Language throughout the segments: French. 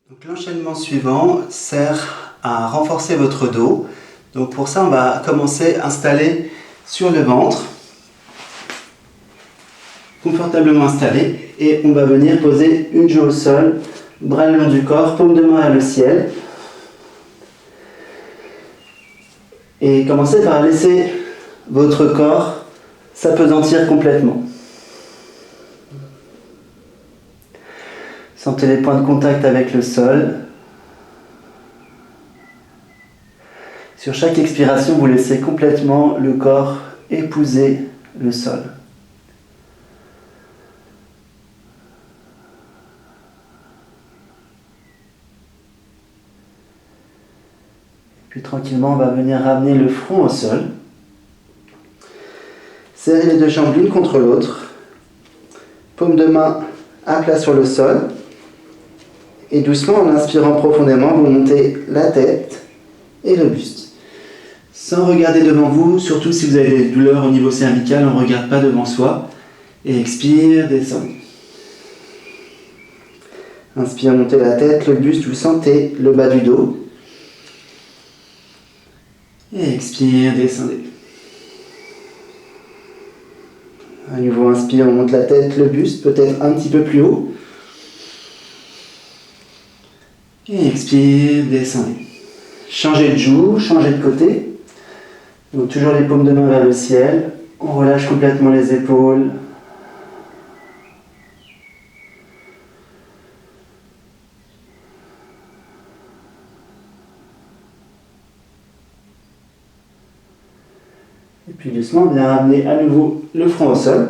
Donc, l'enchaînement suivant sert à renforcer votre dos. Donc pour ça, on va commencer à installer sur le ventre, confortablement installé, et on va venir poser une joue au sol, bras le long du corps, paume de main vers le ciel. Et commencez par laisser votre corps s'appesantir complètement. Sentez les points de contact avec le sol. Sur chaque expiration, vous laissez complètement le corps épouser le sol. Puis tranquillement, on va venir ramener le front au sol. Serrez les deux jambes l'une contre l'autre. Paume de main à plat sur le sol. Et doucement, en inspirant profondément, vous montez la tête et le buste. Sans regarder devant vous, surtout si vous avez des douleurs au niveau cervical, on ne regarde pas devant soi. Et expire, descendez. Inspire, montez la tête, le buste, vous sentez le bas du dos. Et expire, descendez. À nouveau, inspire, on monte la tête, le buste, peut-être un petit peu plus haut. Et expire, descendez. Changez de joue, changez de côté. Donc toujours les paumes de main vers le ciel. On relâche complètement les épaules. Et puis doucement, on vient ramener à nouveau le front au sol.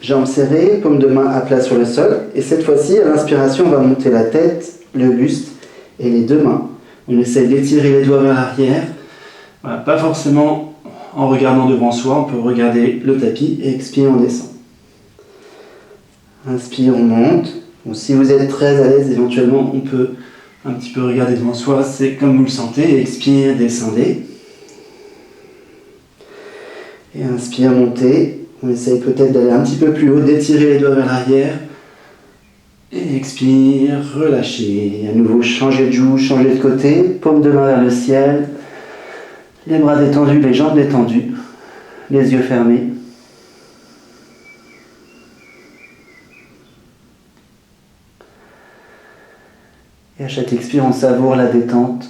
Jambes serrées, paumes de main à plat sur le sol. Et cette fois-ci, à l'inspiration, on va monter la tête, le buste et les deux mains. On essaie d'étirer les doigts vers l'arrière. Voilà, pas forcément en regardant devant soi, on peut regarder le tapis et expire, on descend. Inspire, on monte. Bon, si vous êtes très à l'aise, éventuellement, on peut un petit peu regarder devant soi, c'est comme vous le sentez. Expire, descendez. Et inspire, montez. On essaye peut-être d'aller un petit peu plus haut, d'étirer les doigts vers l'arrière. Et expire, relâchez. Et à nouveau, changez de joue, changez de côté. Paume de main vers le ciel. Les bras détendus, les jambes détendues. Les yeux fermés. Et à chaque expire, on savoure la détente.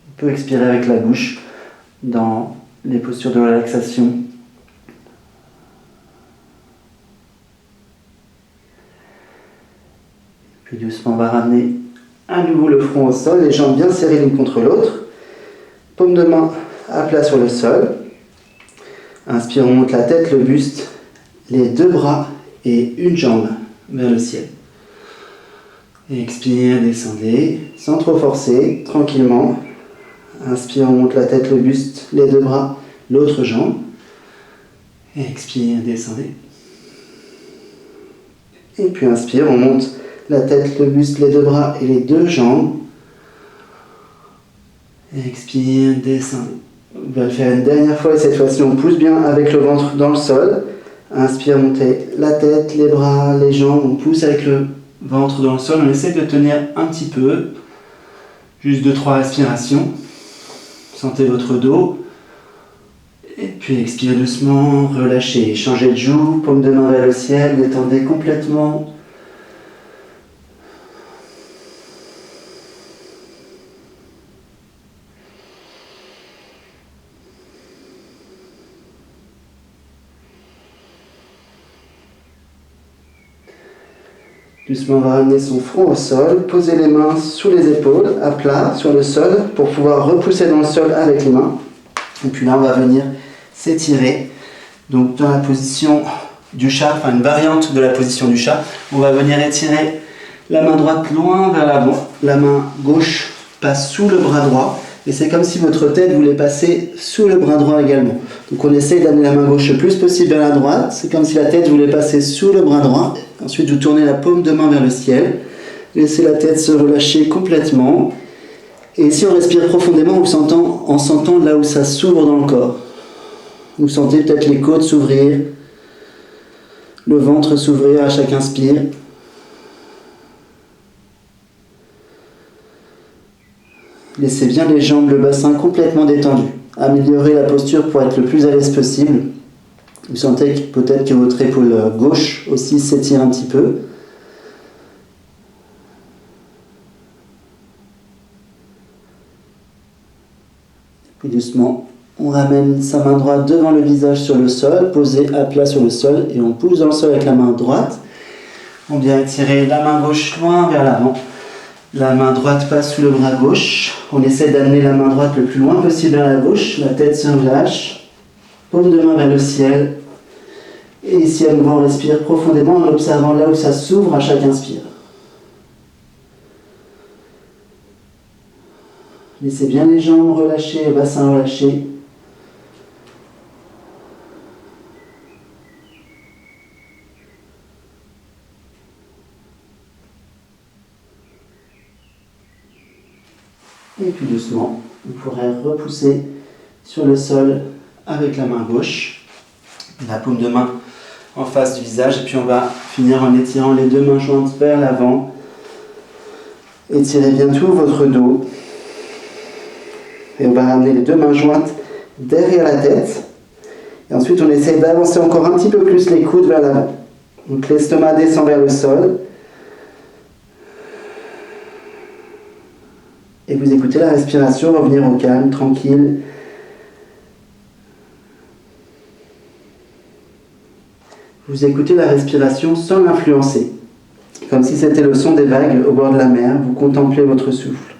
On peut expirer avec la bouche dans les postures de relaxation. Puis doucement, on va ramener à nouveau le front au sol, les jambes bien serrées l'une contre l'autre. Paume de main à plat sur le sol. Inspire, on monte la tête, le buste, les deux bras et une jambe vers le ciel. Et expire, descendez, sans trop forcer, tranquillement. Inspire, on monte la tête, le buste, les deux bras, l'autre jambe. Et expire, descendez. Et puis inspire, on monte la tête, le buste, les deux bras et les deux jambes. Et expire, descendez. On va le faire une dernière fois et cette fois-ci on pousse bien avec le ventre dans le sol. Inspire, montez la tête, les bras, les jambes. On pousse avec le ventre dans le sol. On essaie de tenir un petit peu. Juste 2-3 respirations. Sentez votre dos. Et puis expirez doucement, relâchez. Changez de joue, paume de main vers le ciel. Détendez complètement. Doucement, on va ramener son front au sol, poser les mains sous les épaules, à plat, sur le sol, pour pouvoir repousser dans le sol avec les mains. Et puis là, on va venir s'étirer. Donc dans la position du chat, enfin une variante de la position du chat, on va venir étirer la main droite loin vers l'avant. La main gauche passe sous le bras droit. Et c'est comme si votre tête voulait passer sous le bras droit également. Donc on essaye d'amener la main gauche le plus possible vers la droite. C'est comme si la tête voulait passer sous le bras droit. Ensuite, vous tournez la paume de main vers le ciel. Laissez la tête se relâcher complètement. Et ici, on respire profondément en sentant là où ça s'ouvre dans le corps. Vous sentez peut-être les côtes s'ouvrir. le ventre s'ouvrir à chaque inspire. Laissez bien les jambes, le bassin complètement détendu. Améliorez la posture pour être le plus à l'aise possible. Vous sentez peut-être que votre épaule gauche aussi s'étire un petit peu. Puis doucement, on ramène sa main droite devant le visage sur le sol, posée à plat sur le sol, et on pousse dans le sol avec la main droite. On vient étirer la main gauche loin vers l'avant. La main droite passe sous le bras gauche. On essaie d'amener la main droite le plus loin possible vers la gauche. La tête se relâche. Paume de main vers le ciel. Et ici, à nouveau, on respire profondément en observant là où ça s'ouvre à chaque inspire. Laissez bien les jambes relâchées, le bassin relâché. Et puis doucement, vous pourrez repousser sur le sol avec la main gauche, la paume de main en face du visage, et puis on va finir en étirant les deux mains jointes vers l'avant. Étirez bien tout votre dos. Et on va ramener les deux mains jointes derrière la tête. Et ensuite, on essaie d'avancer encore un petit peu plus les coudes vers l'avant. Donc l'estomac descend vers le sol. Et vous écoutez la respiration revenir au calme, tranquille. Vous écoutez la respiration sans l'influencer. Comme si c'était le son des vagues au bord de la mer. Vous contemplez votre souffle.